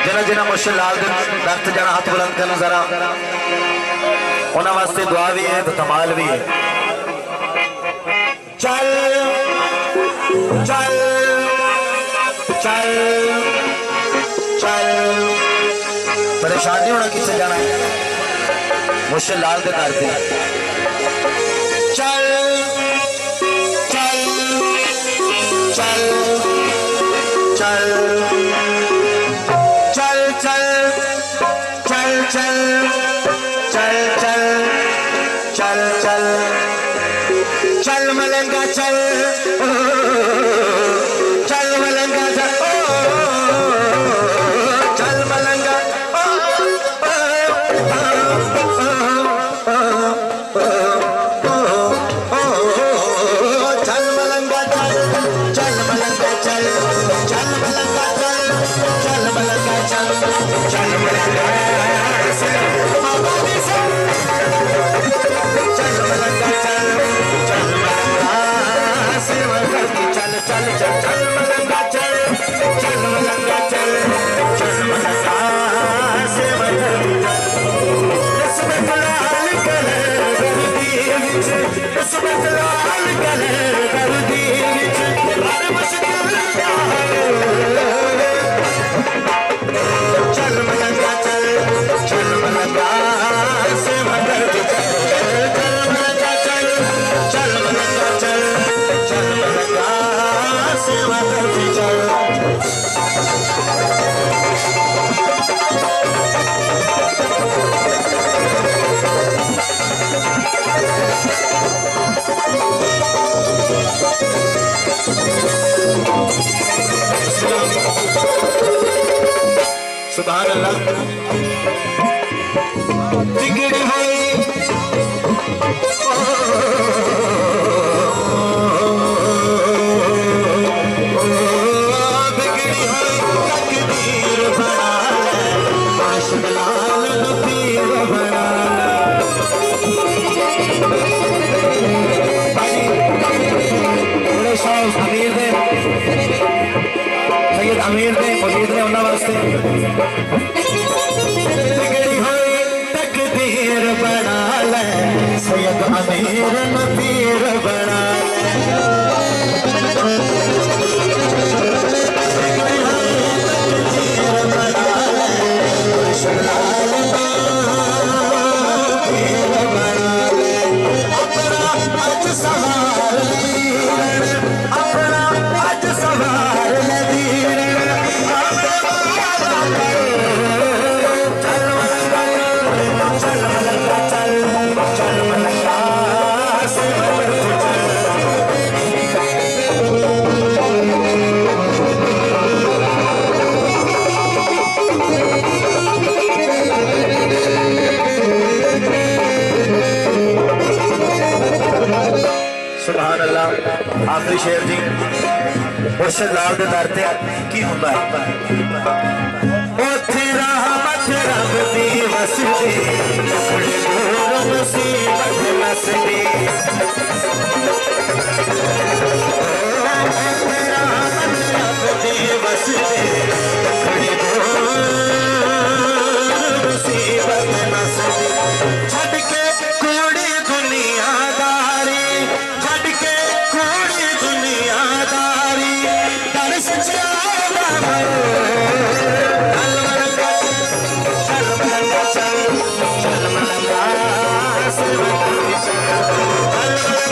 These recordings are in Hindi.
जिन्हें जिन्हें मुर्शिद लाल दे दर ते जाना हाथ बुलंद करना जरा उन्होंने वास्ते दुआ भी है तो धमाल भी है। चल चल चल चल परेशानी होना किसे जाना है मुर्शिद लाल दे दर ते चल चल चल चल चल चल चल चल चल चल चल चल चल मलंगा चल चल मलंगा चल चल मलंगा चल मलंगा चल चल मलंगा चल चल मलंगा चल चल मलंगा चल चल मलंगा चल मलंगा चल चल मलंगा सेवा करके चल चल चल चल मलंगा चल चल मलंगा चल चल मलंगा सेवा करके इसमें लाल कलर गर्दी विच इसमें लाल कलर गर्दी विच हर मुश्किल चल मलंगा चल चल मलंगा सेवा करके चल मलंगा चल चल मलंगा चल चल मलंगा सेवा करके चल। सुभान अल्लाह बिगड़ी हुई बिगड़ी हुई तकदीर बना ले मुर्शिद लाल नबीर बना ले शाह अमीर दे सैयद अमीर दे मजीद ने उन्होंने वास्ते बिगड़ी हुई तकदीर बना ले सैयद अमीर नबीर बना सुभान अल्लाह। आखिरी शेर जी मुर्शिद लाल दे दर ते की हुंदा है ओथे रहमत रब दी वसदी अपने दूर मुसीबत नसदी ओथे रहमत रब दी वसदी अपने दूर मुसीबत नसदी छड़ के कूड़ी दुनियादारी छड़ के कूड़ी दुनियादारी दर सच्चा चल मलंगा चल मलंगा चल चल मलंगा सेवा करके चल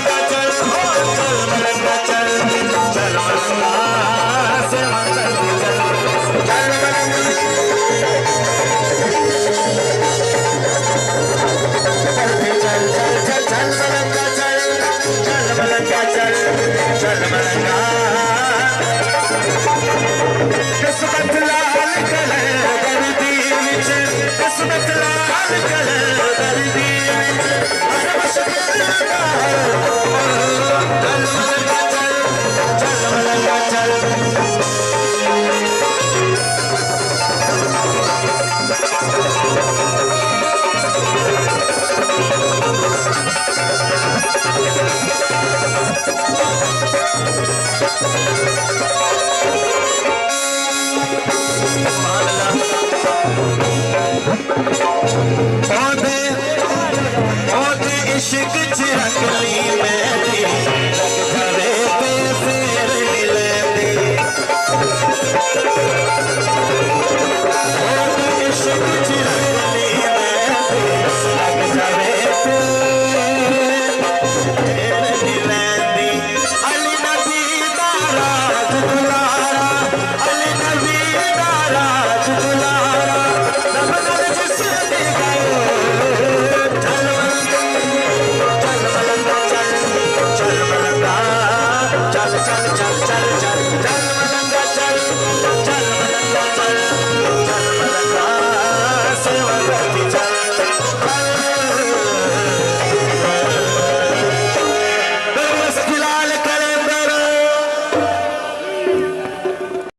चल